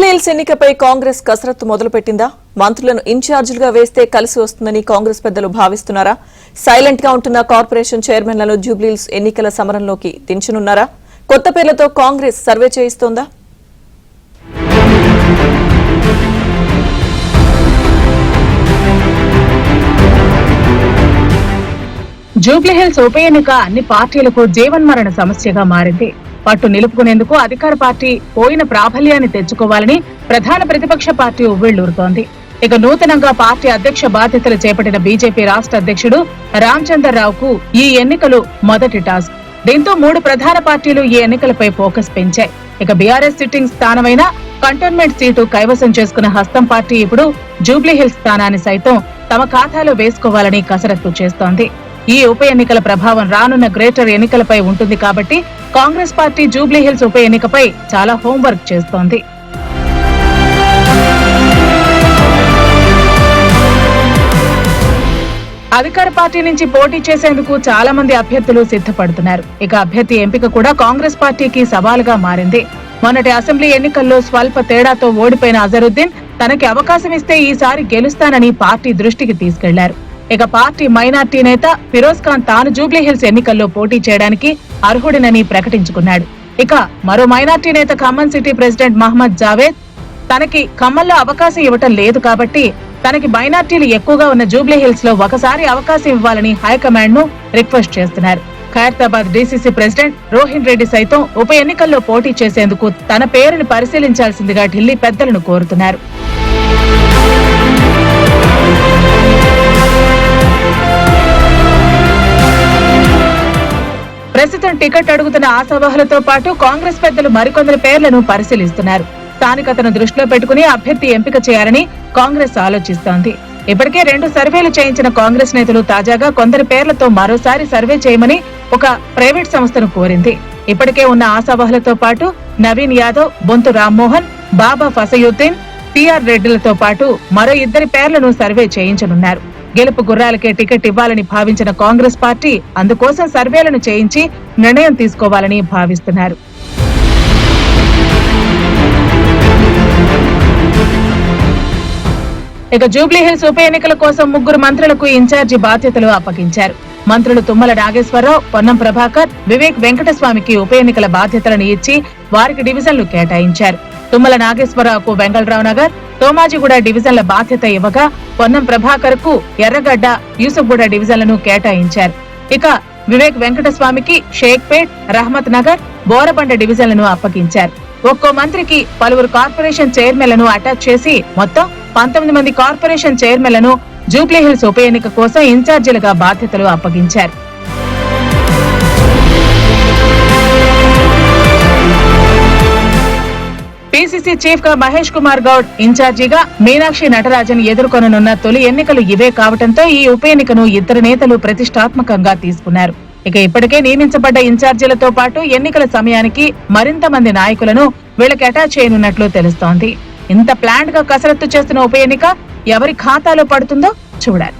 జూబ్లీహిల్స్ ఎన్నికపై కాంగ్రెస్ కసరత్తు మొదలుపెట్టిందా? మంత్రులను ఇన్ఛార్జీలుగా వేస్తే కలిసి వస్తుందని కాంగ్రెస్ పెద్దలు భావిస్తున్నారా? సైలెంట్ గా ఉంటున్న కార్పొరేషన్ చైర్మన్లను జూబ్లీహిల్స్ ఎన్నికల సమరంలోకి దించనున్నారా? కొత్త పేర్లతో కాంగ్రెస్ సర్వే చేయిస్తోందా? జూబ్లీహిల్స్ ఉప ఎన్నిక అన్ని పార్టీలకు జీవన్మరణ సమస్యగా మారింది. పట్టు నిలుపుకునేందుకు అధికార పార్టీ పోయిన ప్రాబల్యాన్ని తెచ్చుకోవాలని ప్రధాన ప్రతిపక్ష పార్టీ ఉవ్విళ్లూరుతోంది. ఇక నూతనంగా పార్టీ అధ్యక్ష బాధ్యతలు చేపట్టిన బీజేపీ రాష్ట్ర అధ్యక్షుడు రామచంద్రరావుకు ఈ ఎన్నికలు మొదటి టాస్క్. దీంతో 3 ప్రధాన పార్టీలు ఈ ఎన్నికలపై ఫోకస్ పెంచాయి. ఇక బీఆర్ఎస్ సిట్టింగ్ స్థానమైన కంటోన్మెంట్ సీటు కైవసం చేసుకున్న హస్తం పార్టీ ఇప్పుడు జూబ్లీహిల్స్ స్థానాన్ని సైతం తమ ఖాతాలో వేసుకోవాలని కసరత్తు చేస్తోంది. ఈ ఉప ఎన్నికల ప్రభావం రానున్న గ్రేటర్ ఎన్నికలపై ఉంటుంది కాబట్టి కాంగ్రెస్ పార్టీ జూబ్లీహిల్స్ ఉప ఎన్నికపై చాలా హోంవర్క్ చేస్తోంది. అధికార పార్టీ నుంచి పోటీ చేసేందుకు చాలా మంది అభ్యర్థులు సిద్ధపడుతున్నారు. ఇక అభ్యర్థి ఎంపిక కూడా కాంగ్రెస్ పార్టీకి సవాలుగా మారింది. మొన్నటి అసెంబ్లీ ఎన్నికల్లో స్వల్ప తేడాతో ఓడిపోయిన అజరుద్దీన్ తనకి అవకాశం ఇస్తే ఈసారి గెలుస్తానని పార్టీ దృష్టికి తీసుకెళ్లారు. ఇక పార్టీ మైనార్టీ నేత ఫిరోజ్ ఖాన్ తాను జూబ్లీహిల్స్ ఎన్నికల్లో పోటీ చేయడానికి అర్హుడినని ప్రకటించుకున్నాడు. ఇక మరో మైనార్టీ నేత ఖమ్మం సిటీ ప్రెసిడెంట్ మహమ్మద్ జావేద్ తనకి ఖమ్మంలో అవకాశం ఇవ్వటం లేదు కాబట్టి తనకి మైనార్టీలు ఎక్కువగా ఉన్న జూబ్లీహిల్స్ లో ఒకసారి అవకాశం ఇవ్వాలని హైకమాండ్ ను రిక్వెస్ట్ చేస్తున్నారు. ఖైరతాబాద్ డీసీసీ ప్రెసిడెంట్ రోహిన్ రెడ్డి సైతం ఉప ఎన్నికల్లో పోటీ చేసేందుకు తన పేరును పరిశీలించాల్సిందిగా ఢిల్లీ పెద్దలను కోరుతున్నారు. ప్రస్తుతం టికెట్ అడుగుతున్న ఆశావహులతో పాటు కాంగ్రెస్ పెద్దలు మరికొందరి పేర్లను పరిశీలిస్తున్నారు. స్థానికతను దృష్టిలో పెట్టుకుని అభ్యర్థి ఎంపిక చేయాలని కాంగ్రెస్ ఆలోచిస్తోంది. ఇప్పటికే 2 సర్వేలు చేయించిన కాంగ్రెస్ నేతలు తాజాగా కొందరి పేర్లతో మరోసారి సర్వే చేయమని ఒక ప్రైవేట్ సంస్థను కోరింది. ఇప్పటికే ఉన్న ఆశావహులతో పాటు నవీన్ యాదవ్, బొంతు రామ్మోహన్, బాబా ఫసయుద్దీన్, టీఆర్ రెడ్డిలతో పాటు మరో 2 పేర్లను సర్వే చేయించనున్నారు. గెలుపు గుర్రాలకే టికెట్ ఇవ్వాలని భావించిన కాంగ్రెస్ పార్టీ అందుకోసం సర్వేలను చేయించి నిర్ణయం తీసుకోవాలని భావిస్తున్నారు. ఇక జూబ్లీహిల్స్ ఉప ఎన్నికల కోసం 3 మంత్రులకు ఇన్ఛార్జి బాధ్యతలు అప్పగించారు. మంత్రులు తుమ్మల నాగేశ్వరరావు, పొన్నం ప్రభాకర్, వివేక్ వెంకటస్వామికి ఉప ఎన్నికల బాధ్యతలను ఇచ్చి వారికి డివిజన్లు కేటాయించారు. తుమ్మల నాగేశ్వరరావుకు వెంగళరావు నగర్, తోమాజిగూడ డివిజన్ల బాధ్యత ఇవ్వగా పొన్నం ప్రభాకర్ కు ఎర్రగడ్డ, యూసుఫ్గూడ డివిజన్లను కేటాయించారు. ఇక వివేక్ వెంకటస్వామికి షేక్పేట్, రహమత్ నగర్, బోరబండ డివిజన్లను అప్పగించారు. ఒక్కో మంత్రికి పలువురు కార్పొరేషన్ చైర్మన్లను అటాచ్ చేసి మొత్తం 19 మంది కార్పొరేషన్ చైర్మన్లను జూబ్లీహిల్స్ ఉప ఎన్నిక కోసం ఇన్ఛార్జీలుగా బాధ్యతలు అప్పగించారు. పీసీసీ చీఫ్ గా మహేష్ కుమార్ గౌడ్ ఇన్ఛార్జిగా మీనాక్షి నటరాజన్ ఎదుర్కొననున్న తొలి ఎన్నికలు ఇవే కావడంతో ఈ ఉప ఎన్నికను 2 నేతలు ప్రతిష్టాత్మకంగా తీసుకున్నారు. ఇక ఇప్పటికే నియమించబడ్డ ఇన్ఛార్జీలతో పాటు ఎన్నికల సమయానికి మరింత మంది నాయకులను వీళ్ళకి అటాచ్ చేయనున్నట్లు తెలుస్తోంది. ఇంత ప్లాంట్ గా కసరత్తు చేస్తున్న ఉప ఎన్నిక ఎవరి ఖాతాలో పడుతుందో చూడాలి.